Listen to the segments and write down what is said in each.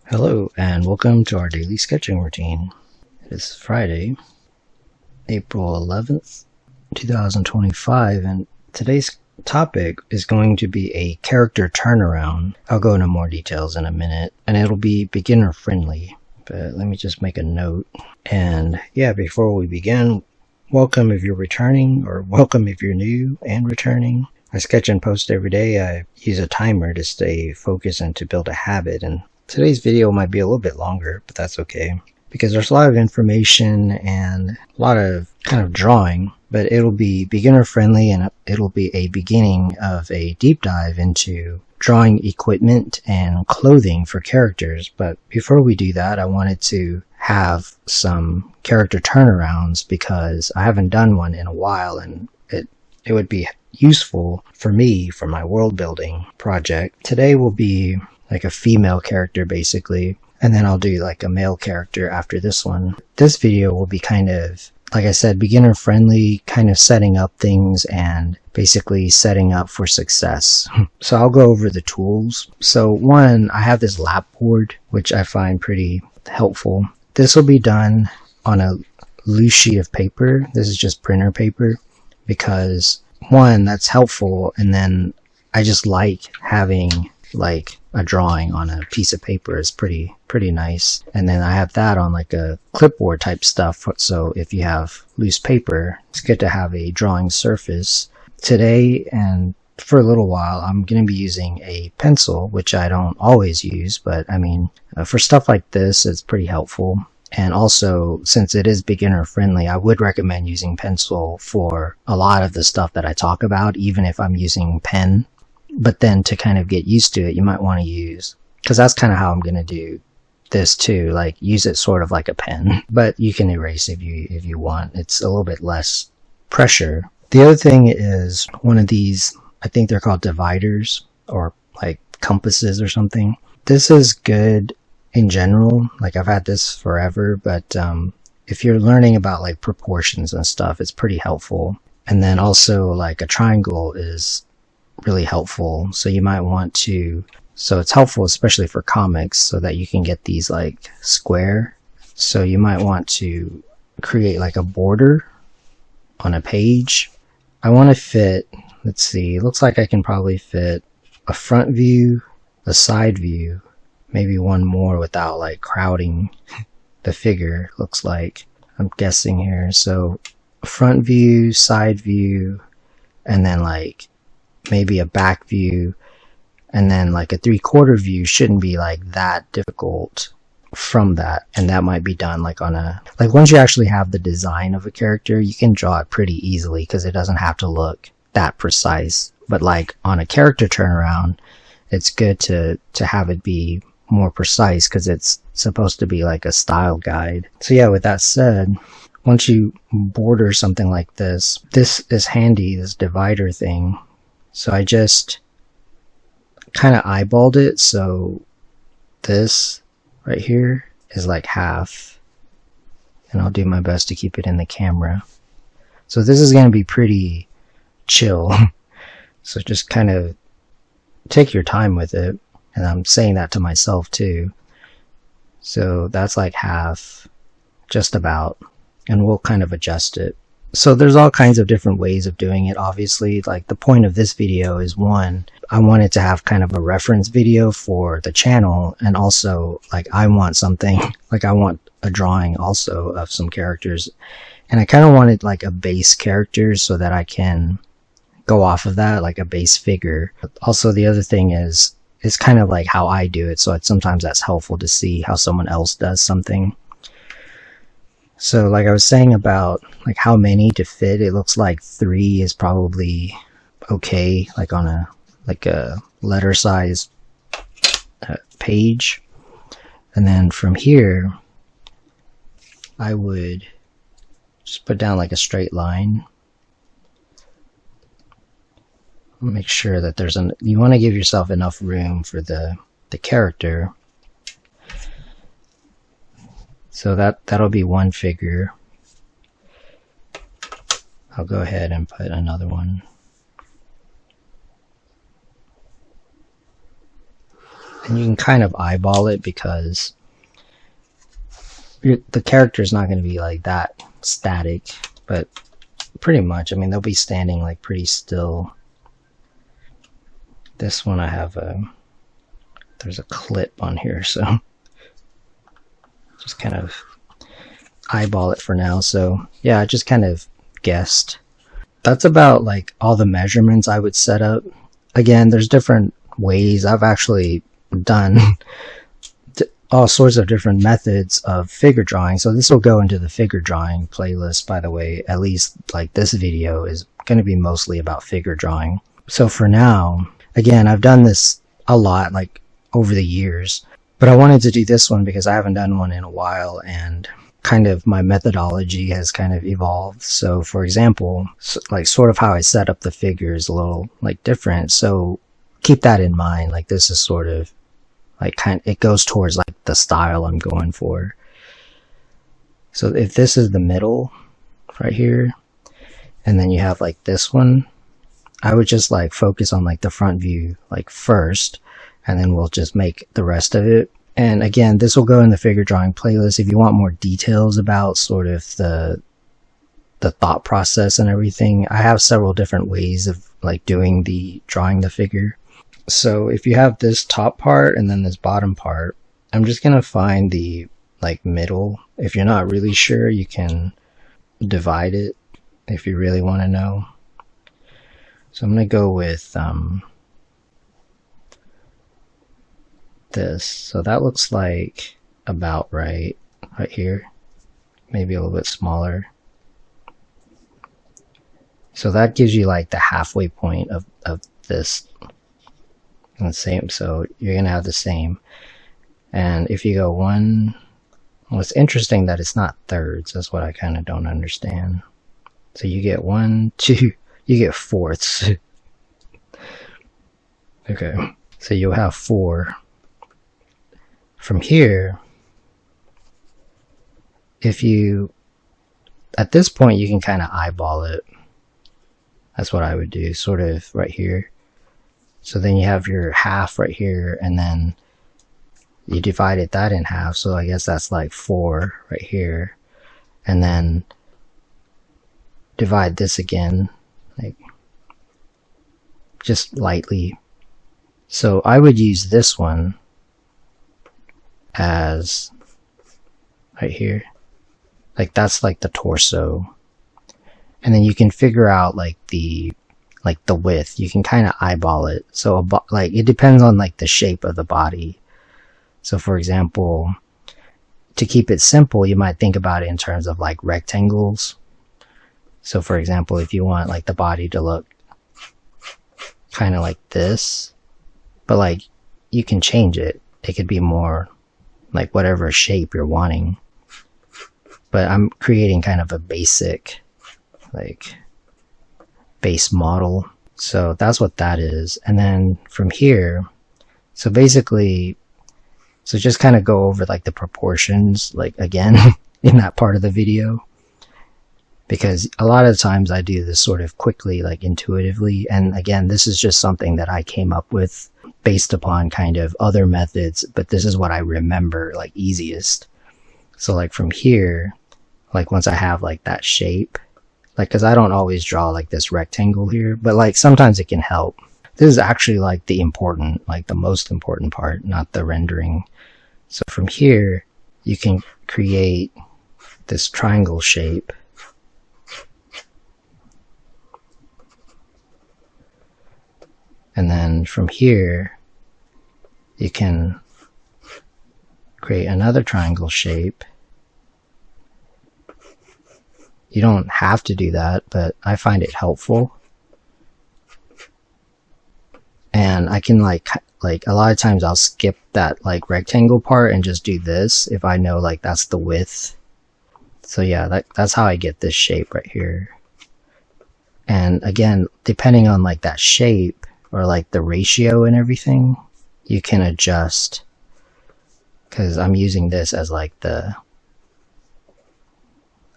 Hello and welcome to our daily sketching routine. It is Friday, April 11th, 2025, and today's topic is going to be a character turnaround. I'll go into more details in a minute, and it'll be beginner friendly, but let me just make a note. And yeah, before we begin, welcome if you're returning, or welcome if you're new and returning. I sketch and post every day. I use a timer to stay focused and to build a habit, and today's video might be a little bit longer, but that's okay because there's a lot of information and a lot of kind of drawing, but it'll be beginner friendly and it'll be a beginning of a deep dive into drawing equipment and clothing for characters. But before we do that, I wanted to have some character turnarounds because I haven't done one in a while, and it would be useful for me for my world building project. Today will be like a female character basically, and then I'll do like a male character after this one. This video will be kind of, like I said, beginner friendly, kind of setting up things and basically setting up for success. So I'll go over the tools. So one, I have this lap board, which I find pretty helpful. This will be done on a loose sheet of paper. This is just printer paper because one, that's helpful, and then I just like having like a drawing on a piece of paper is pretty nice. And then I have that on like a clipboard type stuff, so if you have loose paper, it's good to have a drawing surface. Today and for a little while I'm going to be using a pencil, which I don't always use, but I mean for stuff like this it's pretty helpful. And also, since it is beginner friendly, I would recommend using pencil for a lot of the stuff that I talk about, even if I'm using pen. But then to kind of get used to it, you might want to use, because that's kind of how I'm going to do this too, like use it sort of like a pen, but you can erase if you want. It's a little bit less pressure. The other thing is one of these, I think they're called dividers or like compasses or something. This is good in general, like I've had this forever, but if you're learning about like proportions and stuff, it's pretty helpful. And then also like a triangle is really helpful, so you might want to, so it's helpful especially for comics so that you can get these like square. So you might want to create like a border on a page. I want to fit, let's see, looks like I can probably fit a front view, a side view, maybe one more without like crowding the figure, looks like, I'm guessing here. So front view, side view, and then like maybe a back view, and then like a 3/4 view shouldn't be like that difficult from that. And that might be done like on a, like once you actually have the design of a character, you can draw it pretty easily because it doesn't have to look that precise. But like on a character turnaround, it's good to have it be more precise because it's supposed to be like a style guide. So yeah, with that said, once you border something like this, this is handy, this divider thing. So I just kind of eyeballed it, so this right here is like half, and I'll do my best to keep it in the camera. So this is going to be pretty chill, so just kind of take your time with it, and I'm saying that to myself too. So that's like half, just about, and we'll kind of adjust it. So there's all kinds of different ways of doing it, obviously. Like the point of this video is, one, I wanted to have kind of a reference video for the channel, and also like I want something, like I want a drawing also of some characters, and I kind of wanted like a base character so that I can go off of that, like a base figure. Also the other thing is, it's kind of like how I do it, so sometimes that's helpful to see how someone else does something. So like I was saying about like how many to fit, it looks like 3 is probably okay, like on a letter size page. And then from here I would just put down like a straight line. Make sure that there's you want to give yourself enough room for the character. So that'll be one figure. I'll go ahead and put another one. And you can kind of eyeball it because the character is not going to be like that static, but pretty much, I mean, they'll be standing like pretty still. This one I have there's a clip on here, so just kind of eyeball it for now. So yeah, I just kind of guessed. That's about like all the measurements I would set up. Again, there's different ways. I've actually done all sorts of different methods of figure drawing. So this will go into the figure drawing playlist, by the way. At least like this video is going to be mostly about figure drawing. So for now, again, I've done this a lot, like over the years, but I wanted to do this one because I haven't done one in a while, and kind of my methodology has kind of evolved. So for example, like sort of how I set up the figure is a little like different. So keep that in mind. Like this is sort of like it goes towards like the style I'm going for. So if this is the middle right here, and then you have like this one, I would just like focus on like the front view like first, and then we'll just make the rest of it. And again, this will go in the figure drawing playlist if you want more details about sort of the thought process and everything. I have several different ways of like drawing the figure. So if you have this top part and then this bottom part, I'm just gonna find the like middle. If you're not really sure, you can divide it if you really want to know. So I'm gonna go with this. So that looks like about right here, maybe a little bit smaller. So that gives you like the halfway point of this. And the same, so you're gonna have the same. And if you go one, well, it's interesting that it's not thirds. That's what I kind of don't understand. So you get 1, 2, you get fourths. Okay, so you'll have 4. From here, if you, at this point, you can kind of eyeball it. That's what I would do, sort of right here. So then you have your half right here, and then you divided that in half. So I guess that's like 4 right here. And then divide this again, like just lightly. So I would use this one as right here. Like that's like the torso. And then you can figure out like the width. You can kind of eyeball it. So like it depends on like the shape of the body. So for example, to keep it simple, you might think about it in terms of like rectangles. So for example, if you want like the body to look kind of like this, but like you can change it. It could be more like whatever shape you're wanting. But I'm creating kind of a basic like base model. So that's what that is. And then from here, so basically, so just kind of go over like the proportions, like again, in that part of the video, because a lot of times I do this sort of quickly, like intuitively. And again, this is just something that I came up with based upon kind of other methods, but this is what I remember like easiest. So like from here, like once I have like that shape, like, cause I don't always draw like this rectangle here, but like sometimes it can help. This is actually like the important, like the most important part, not the rendering. So from here, you can create this triangle shape. And then from here, you can create another triangle shape. You don't have to do that, but I find it helpful. And I can like a lot of times I'll skip that like rectangle part and just do this if I know like that's the width. So yeah, that's how I get this shape right here. And again, depending on like that shape or like the ratio and everything, you can adjust, because I'm using this as like the,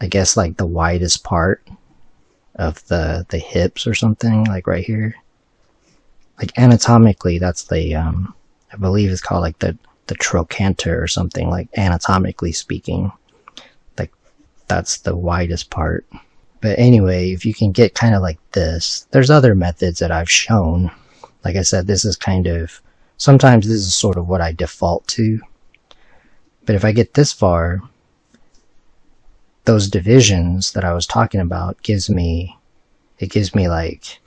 I guess like the widest part of the hips or something, like right here. Like anatomically, that's the I believe it's called like the trochanter or something, like anatomically speaking. Like that's the widest part. But anyway, if you can get kind of like this, there's other methods that I've shown. Like I said, this is kind of, sometimes this is sort of what I default to. But if I get this far, those divisions that I was talking about gives me like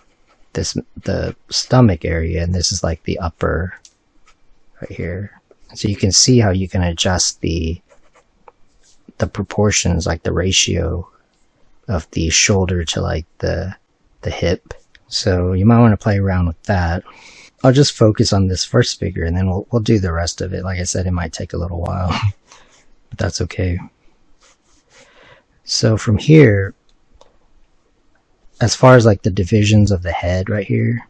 this, the stomach area, and this is like the upper right here. So you can see how you can adjust the proportions, like the ratio of the shoulder to like the hip. So you might want to play around with that. I'll just focus on this first figure, and then we'll do the rest of it. Like I said, it might take a little while, but that's okay. So from here, as far as like the divisions of the head right here,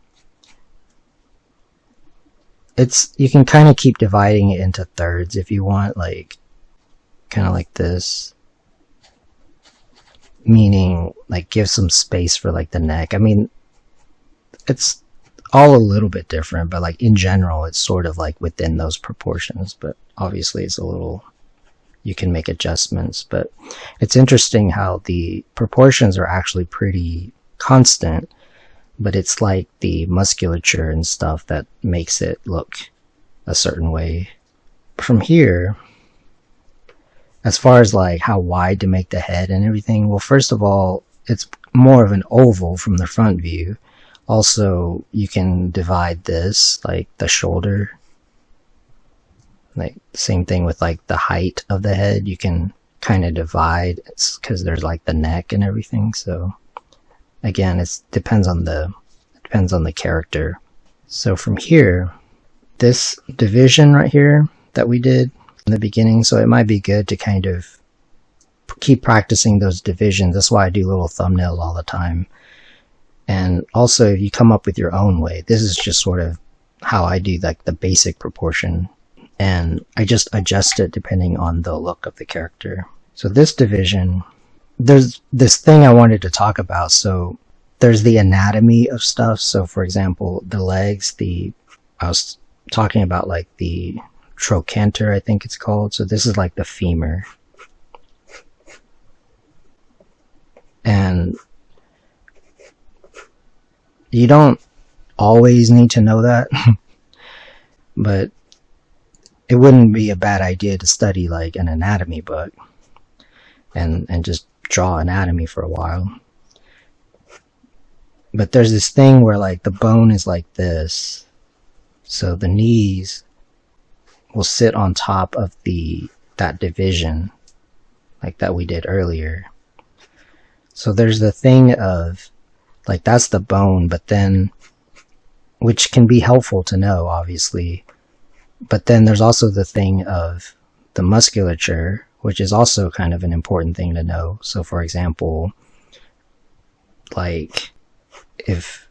you can kind of keep dividing it into thirds if you want, like kind of like this, meaning like give some space for like the neck. I mean, it's all a little bit different, but like in general it's sort of like within those proportions, but obviously it's a little, you can make adjustments. But it's interesting how the proportions are actually pretty constant, but it's like the musculature and stuff that makes it look a certain way. From here, as far as like how wide to make the head and everything, well, first of all, it's more of an oval from the front view. Also, you can divide this, like the shoulder, like same thing with like the height of the head, you can kind of divide. It's because there's like the neck and everything. So again, it depends on the character. So from here, this division right here that we did in the beginning, so it might be good to kind of keep practicing those divisions. That's why I do little thumbnails all the time. And also, if you come up with your own way, this is just sort of how I do like the basic proportion, and I just adjust it depending on the look of the character. So this division, there's this thing I wanted to talk about. So there's the anatomy of stuff. So for example, the legs, I was talking about like the trochanter, I think it's called. So this is like the femur. And you don't always need to know that, but it wouldn't be a bad idea to study like an anatomy book and just draw anatomy for a while. But there's this thing where like the bone is like this, so the knees will sit on top of that division like that we did earlier. So there's the thing of like that's the bone, but then, which can be helpful to know obviously, but then there's also the thing of the musculature, which is also kind of an important thing to know. So for example, like if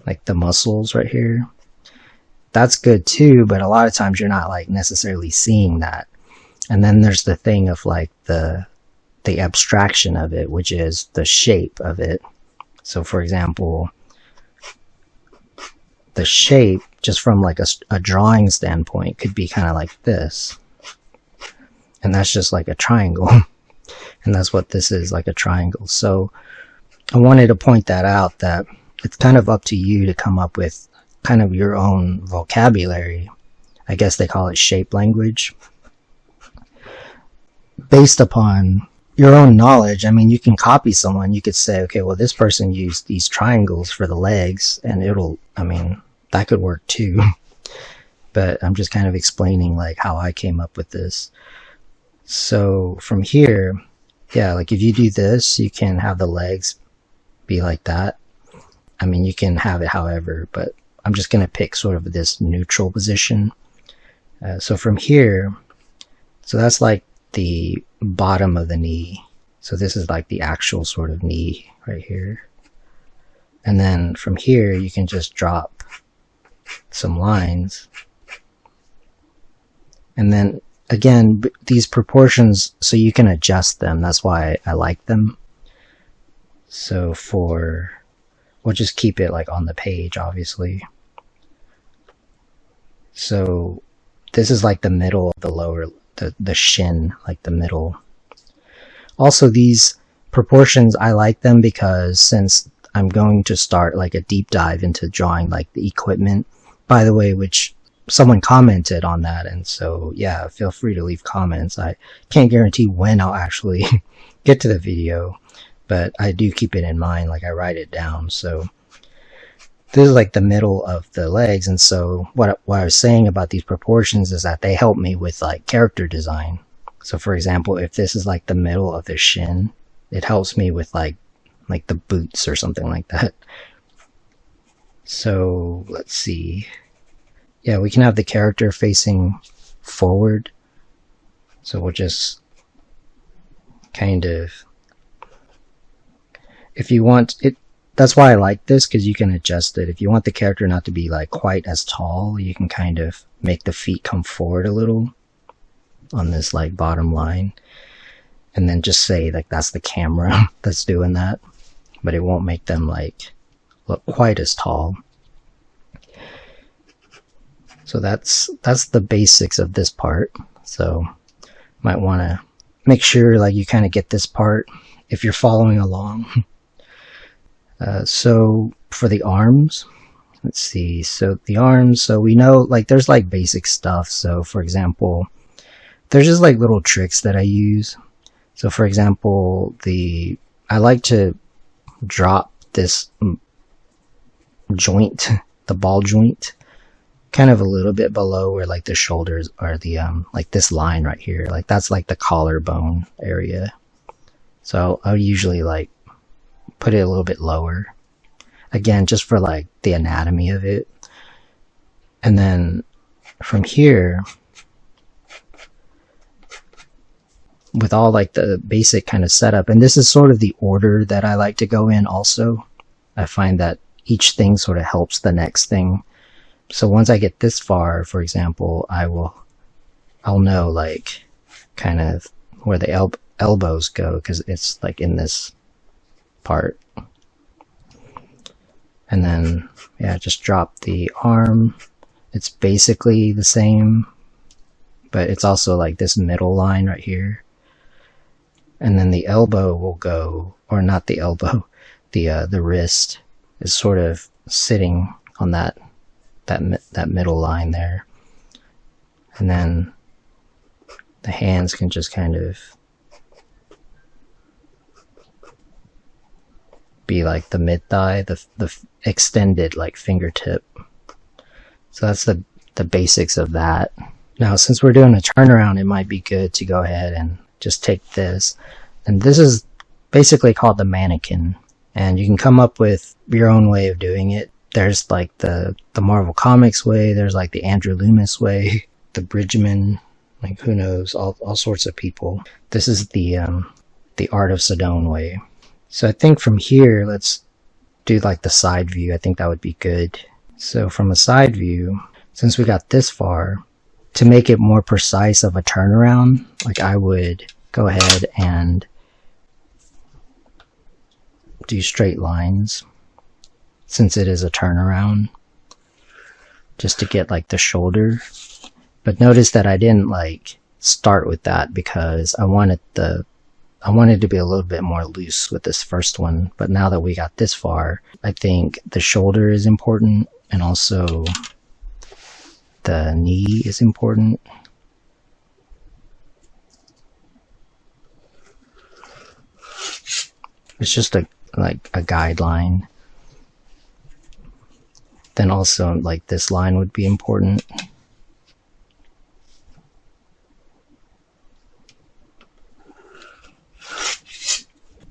like the muscles right here, that's good too, but a lot of times you're not like necessarily seeing that. And then there's the thing of like the abstraction of it, which is the shape of it. So for example, the shape, just from like a drawing standpoint, could be kind of like this. And that's just like a triangle. And that's what this is, like a triangle. So I wanted to point that out, that it's kind of up to you to come up with kind of your own vocabulary. I guess they call it shape language. Based upon your own knowledge. I mean, you can copy someone. You could say, okay, well, this person used these triangles for the legs, and I mean, that could work too. But I'm just kind of explaining like how I came up with this. So from here, yeah, like if you do this, you can have the legs be like that. I mean, you can have it however, but I'm just going to pick sort of this neutral position. So from here, so that's like the bottom of the knee. So this is like the actual sort of knee right here. And then from here, you can just drop some lines. And then again, these proportions, so you can adjust them. That's why I like them. So we'll just keep it like on the page, obviously. So this is like the middle of the lower, the shin, like the middle. Also, these proportions, I like them because since I'm going to start like a deep dive into drawing like the equipment, by the way, which someone commented on that, and so yeah, feel free to leave comments. I can't guarantee when I'll actually get to the video, but I do keep it in mind, like I write it down. So this is like the middle of the legs, and so what I was saying about these proportions is that they help me with like character design. So for example, if this is like the middle of the shin, it helps me with like the boots or something like that. So let's see. Yeah, we can have the character facing forward. So we'll just kind of, if you want it, that's why I like this, because you can adjust it. If you want the character not to be like quite as tall, you can kind of make the feet come forward a little on this like bottom line, and then just say like that's the camera that's doing that, but it won't make them like look quite as tall. So that's the basics of this part. So might want to make sure like you kind of get this part if you're following along. So for the arms, let's see. So the arms, so we know like there's like basic stuff. So for example, there's just like little tricks that I use. So for example, I like to drop this joint, the ball joint, kind of a little bit below where like the shoulders are, the like this line right here, like that's like the collarbone area. So I would usually like put it a little bit lower, again just for like the anatomy of it. And then from here, with all like the basic kind of setup, and this is sort of the order that I like to go in also. I find that each thing sort of helps the next thing. So once I get this far, for example, I'll know like kind of where the elbows go, because it's like in this part. And then yeah, just drop the arm. It's basically the same, but it's also like this middle line right here. And then the elbow will go, or not the elbow, the wrist is sort of sitting on that middle line there. And then the hands can just kind of be like the mid thigh, the extended like fingertip. So that's the basics of that. Now since we're doing a turnaround, it might be good to go ahead and just take this, and this is basically called the mannequin, and you can come up with your own way of doing it. There's like the Marvel Comics way, there's like the Andrew Loomis way, the Bridgman, like who knows, all sorts of people. This is the Art of Sedone way. So I think from here, let's do like the side view. I think that would be good. So from a side view, since we got this far, to make it more precise of a turnaround, like I would go ahead and do straight lines, since it is a turnaround, just to get like the shoulder. But notice that I didn't like start with that, because I wanted to be a little bit more loose with this first one. But now that we got this far, I think the shoulder is important, and also the knee is important. It's just a guideline. Then also like this line would be important.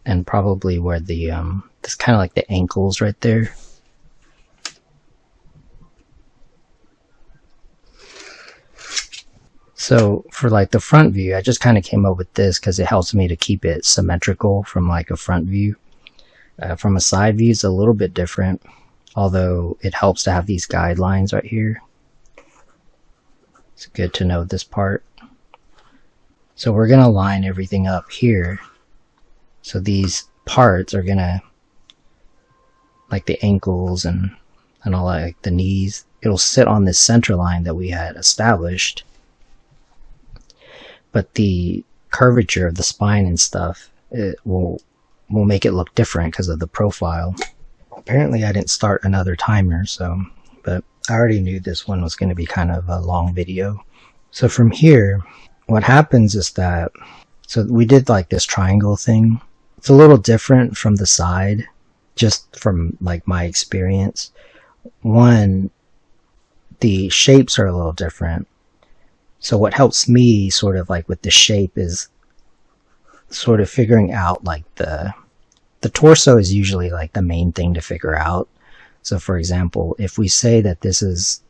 And probably where the this kind of like the ankles right there. So for like the front view, I just kind of came up with this because it helps me to keep it symmetrical from like a front view. From a side view, it's a little bit different, although it helps to have these guidelines right here. It's good to know this part. So we're going to line everything up here. So these parts are going to, like the ankles and and all like the knees. It'll sit on this center line that we had established, but the curvature of the spine and stuff, it will make it look different because of the profile. Apparently I didn't start another timer, but I already knew this one was going to be kind of a long video. So from here, what happens is that, so we did like this triangle thing. It's a little different from the side, just from like my experience. One, the shapes are a little different. So what helps me sort of like with the shape is sort of figuring out like the torso is usually like the main thing to figure out. So for example, if we say that this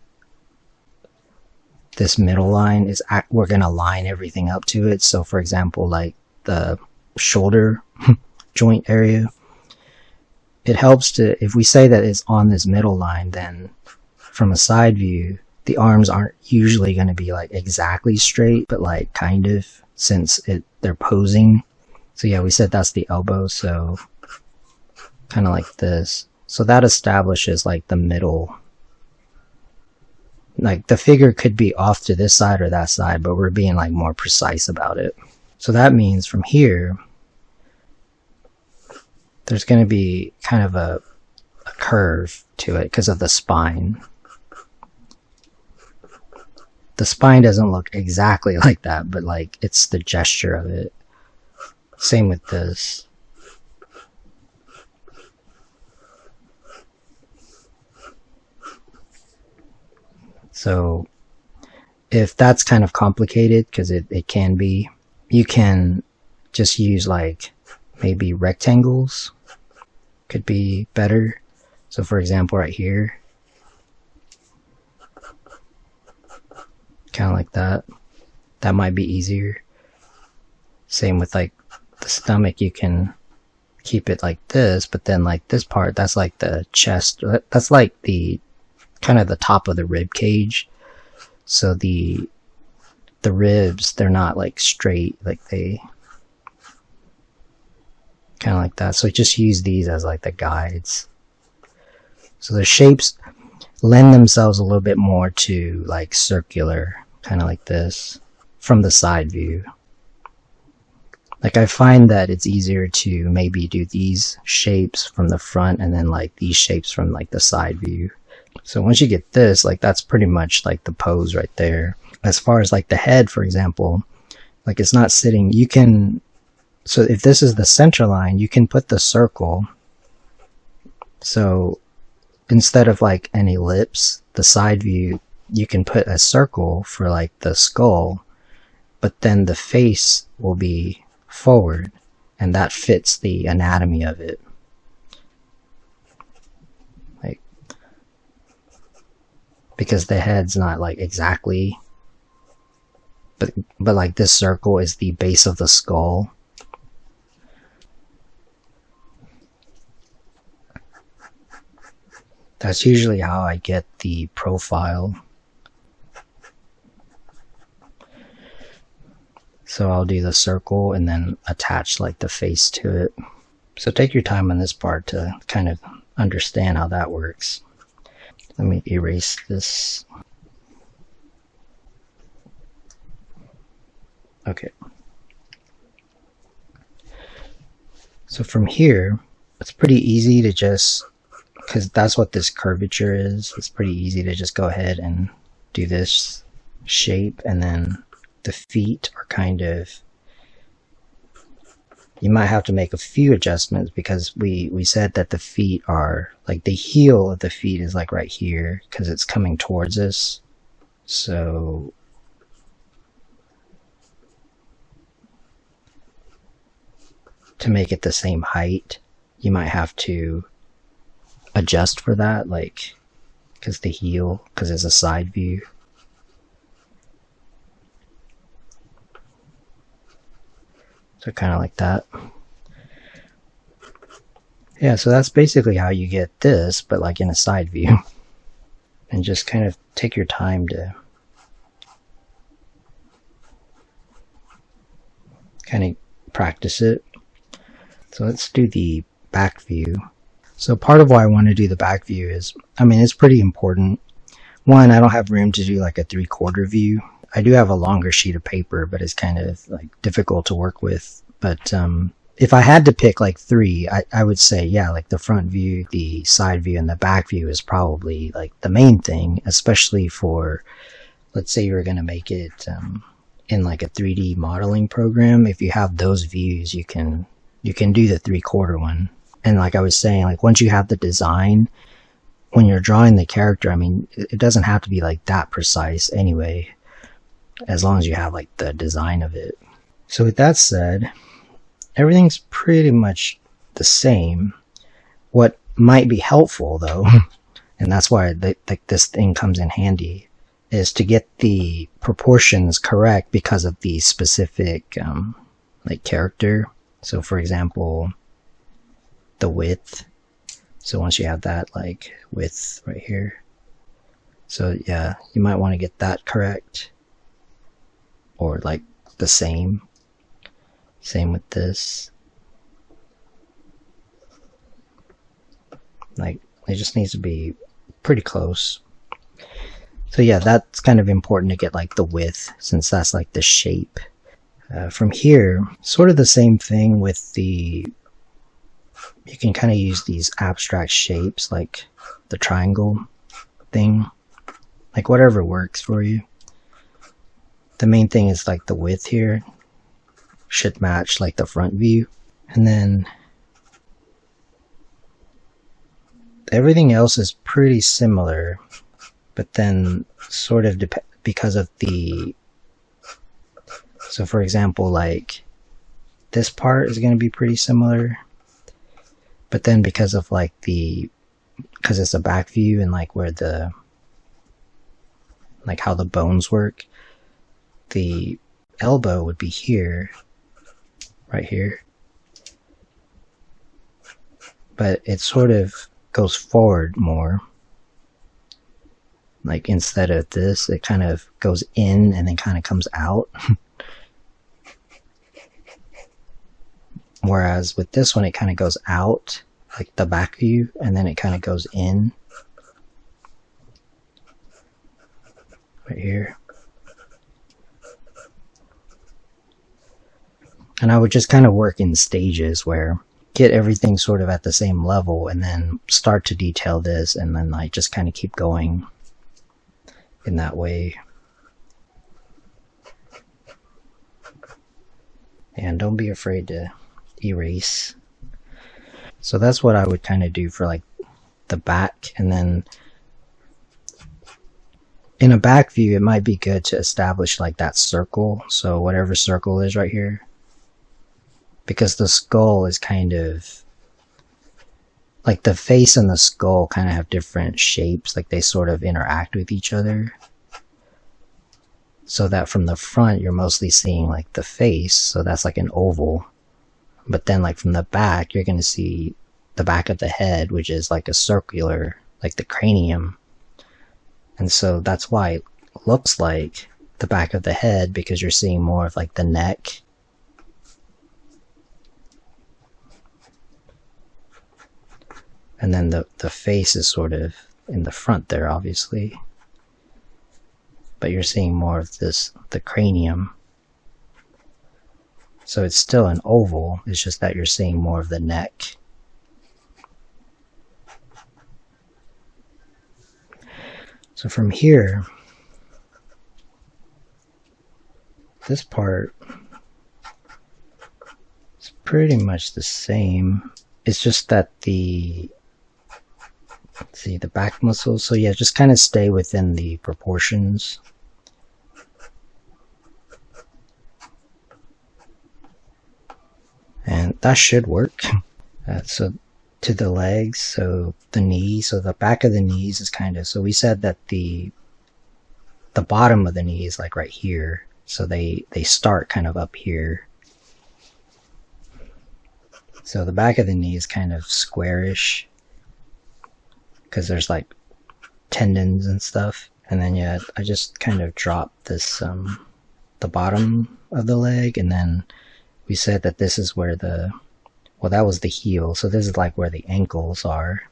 middle line is, we're going to line everything up to it. So for example, like the shoulder joint area, it helps to, if we say that it's on this middle line, then from a side view, the arms aren't usually going to be like exactly straight, but like kind of, since they're posing. So yeah, we said that's the elbow, so kind of like this. So that establishes like the middle. Like the figure could be off to this side or that side, but we're being like more precise about it. So that means from here, there's going to be kind of a curve to it because of the spine. The spine doesn't look exactly like that, but like it's the gesture of it. Same with this. So if that's kind of complicated, because it can be, you can just use like maybe rectangles could be better. So for example, right here, kind of like that. That might be easier. Same with like the stomach, you can keep it like this, but then like this part, that's like the chest. That's like the kind of the top of the rib cage. So the ribs, they're not like straight, like they kind of like that. So just use these as like the guides. So the shapes lend themselves a little bit more to like circular, kind of like this from the side view. Like I find that it's easier to maybe do these shapes from the front and then like these shapes from like the side view. So once you get this, like that's pretty much like the pose right there. As far as like the head, for example, like it's not sitting, you can, so if this is the center line, you can put the circle. So instead of like an ellipse, the side view, you can put a circle for like the skull, but then the face will be forward, and that fits the anatomy of it. Like, because the head's not like exactly, but like this circle is the base of the skull. That's usually how I get the profile. So I'll do the circle and then attach like the face to it. So take your time on this part to kind of understand how that works. Let me erase this. Okay. So from here, it's pretty easy to just, because that's what this curvature is, it's pretty easy to just go ahead and do this shape, and then the feet are kind of, you might have to make a few adjustments because we said that the feet are like, the heel of the feet is like right here because it's coming towards us. So to make it the same height, you might have to adjust for that, like because the heel, because it's a side view. So kind of like that. Yeah, so that's basically how you get this, but like in a side view. And just kind of take your time to kind of practice it. So let's do the back view. So part of why I want to do the back view is, I mean, it's pretty important. One, I don't have room to do like a 3/4 view. I do have a longer sheet of paper, but it's kind of like difficult to work with. But if I had to pick like three, I would say, yeah, like the front view, the side view, and the back view is probably like the main thing, especially for, let's say you were going to make it in like a 3D modeling program. If you have those views, you can do the 3/4 one. And like I was saying, like once you have the design, when you're drawing the character, I mean, it doesn't have to be like that precise anyway, as long as you have like the design of it. So with that said, everything's pretty much the same. What might be helpful though, and that's why this thing comes in handy, is to get the proportions correct because of the specific like character. So for example, the width. So once you have that like width right here, so yeah, you might want to get that correct, or like the same with this. Like it just needs to be pretty close. So yeah, that's kind of important to get like the width, since that's like the shape. From here, sort of the same thing with the, you can kind of use these abstract shapes like the triangle thing, like whatever works for you. The main thing is like the width here should match like the front view, and then everything else is pretty similar, but then sort of because of the, so for example, like this part is going to be pretty similar, but then because of like because it's a back view and like where the, like how the bones work, the elbow would be here, right here, but it sort of goes forward more. Like instead of this, it kind of goes in and then kind of comes out. Whereas with this one, it kind of goes out, like the back view, and then it kind of goes in. Right here. And I would just kind of work in stages where get everything sort of at the same level and then start to detail this, and then like just kind of keep going in that way. And don't be afraid to erase. So that's what I would kind of do for like the back. And then in a back view, it might be good to establish like that circle. So whatever circle is right here, because the skull is kind of like the face and the skull kind of have different shapes, like they sort of interact with each other, so that from the front you're mostly seeing like the face, so that's like an oval, but then like from the back you're going to see the back of the head, which is like a circular, like the cranium. And so that's why it looks like the back of the head, because you're seeing more of like the neck. And then the face is sort of in the front there, obviously. But you're seeing more of this, the cranium. So it's still an oval, it's just that you're seeing more of the neck. So from here, this part is pretty much the same. It's just that the, let's see, the back muscles, so yeah, just kind of stay within the proportions. And that should work. So to the legs, so the knees, so the back of the knees is kind of, so we said that the bottom of the knee is like right here, so they start kind of up here. So the back of the knee is kind of squarish because there's like tendons and stuff. And then yeah, I just kind of dropped this the bottom of the leg, and then we said that this is where the well, that was the heel, so this is like where the ankles are.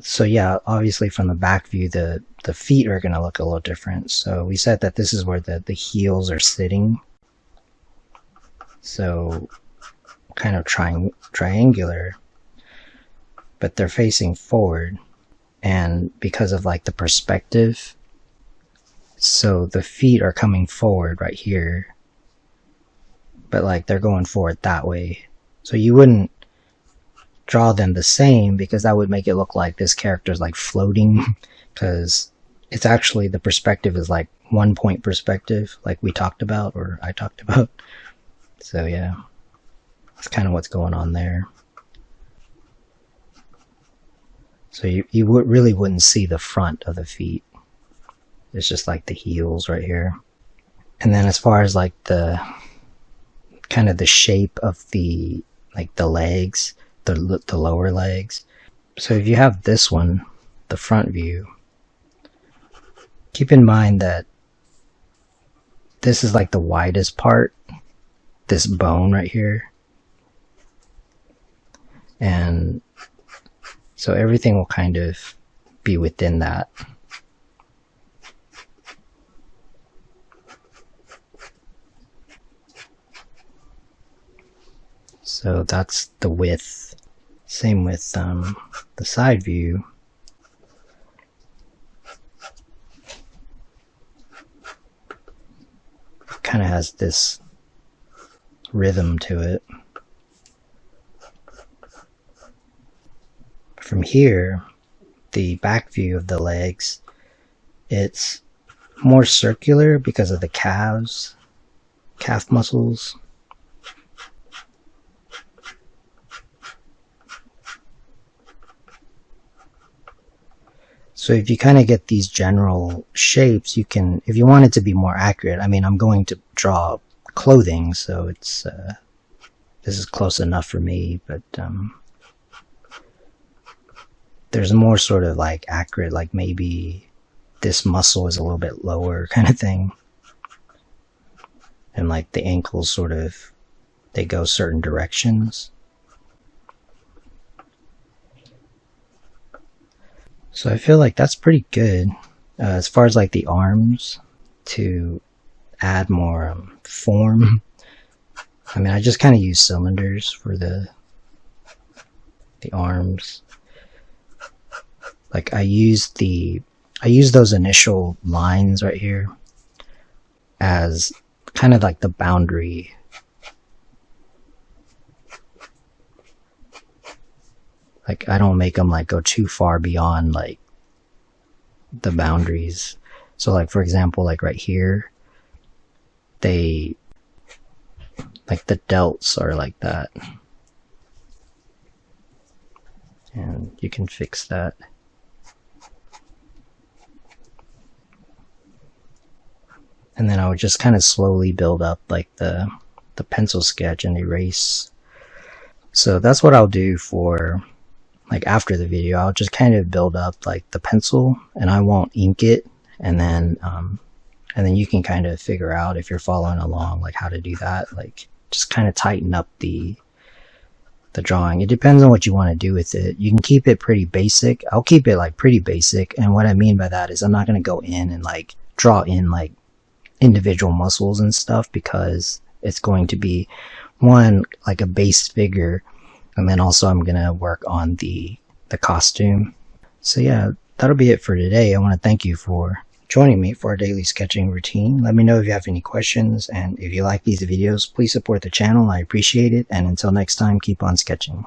So yeah, obviously from the back view, the feet are going to look a little different. So we said that this is where the heels are sitting. So kind of triangular, but they're facing forward. And because of like the perspective, so the feet are coming forward right here, but like they're going forward that way. So you wouldn't draw them the same, because that would make it look like this character is like floating, because it's actually, the perspective is like 1 point perspective, like we talked about, or I talked about. So yeah, that's kind of what's going on there. So you really wouldn't see the front of the feet. It's just like the heels right here. And then as far as like the kind of the shape of the legs, the lower legs. So if you have this one, the front view, keep in mind that this is like the widest part, this bone right here. And so everything will kind of be within that. So that's the width. Same with the side view. Kind of has this rhythm to it. From here, the back view of the legs, it's more circular because of the calf muscles. So if you kind of get these general shapes, you can, if you want it to be more accurate, I mean, I'm going to draw clothing, so it's, this is close enough for me, but there's more sort of like accurate, like maybe this muscle is a little bit lower kind of thing. And like the ankles sort of, they go certain directions. So I feel like that's pretty good as far as like the arms, to add more form. I mean, I just kind of use cylinders for the arms. Like I use those initial lines right here as kind of like the boundary. Like I don't make them like go too far beyond like the boundaries. So like for example, like right here, they, like the delts are like that. And you can fix that. And then I would just kind of slowly build up like the pencil sketch and erase. So that's what I'll do for like after the video. I'll just kind of build up like the pencil, and I won't ink it, and then you can kind of figure out, if you're following along, like how to do that. Like just kind of tighten up the drawing. It depends on what you want to do with it. You can keep it pretty basic. I'll keep it like pretty basic, and what I mean by that is I'm not going to go in and like draw in like individual muscles and stuff, because it's going to be one like a base figure, and then also I'm gonna work on the costume. So yeah, that'll be it for today. I want to thank you for joining me for our daily sketching routine. Let me know if you have any questions, and if you like these videos, please support the channel. I appreciate it, and until next time, keep on sketching.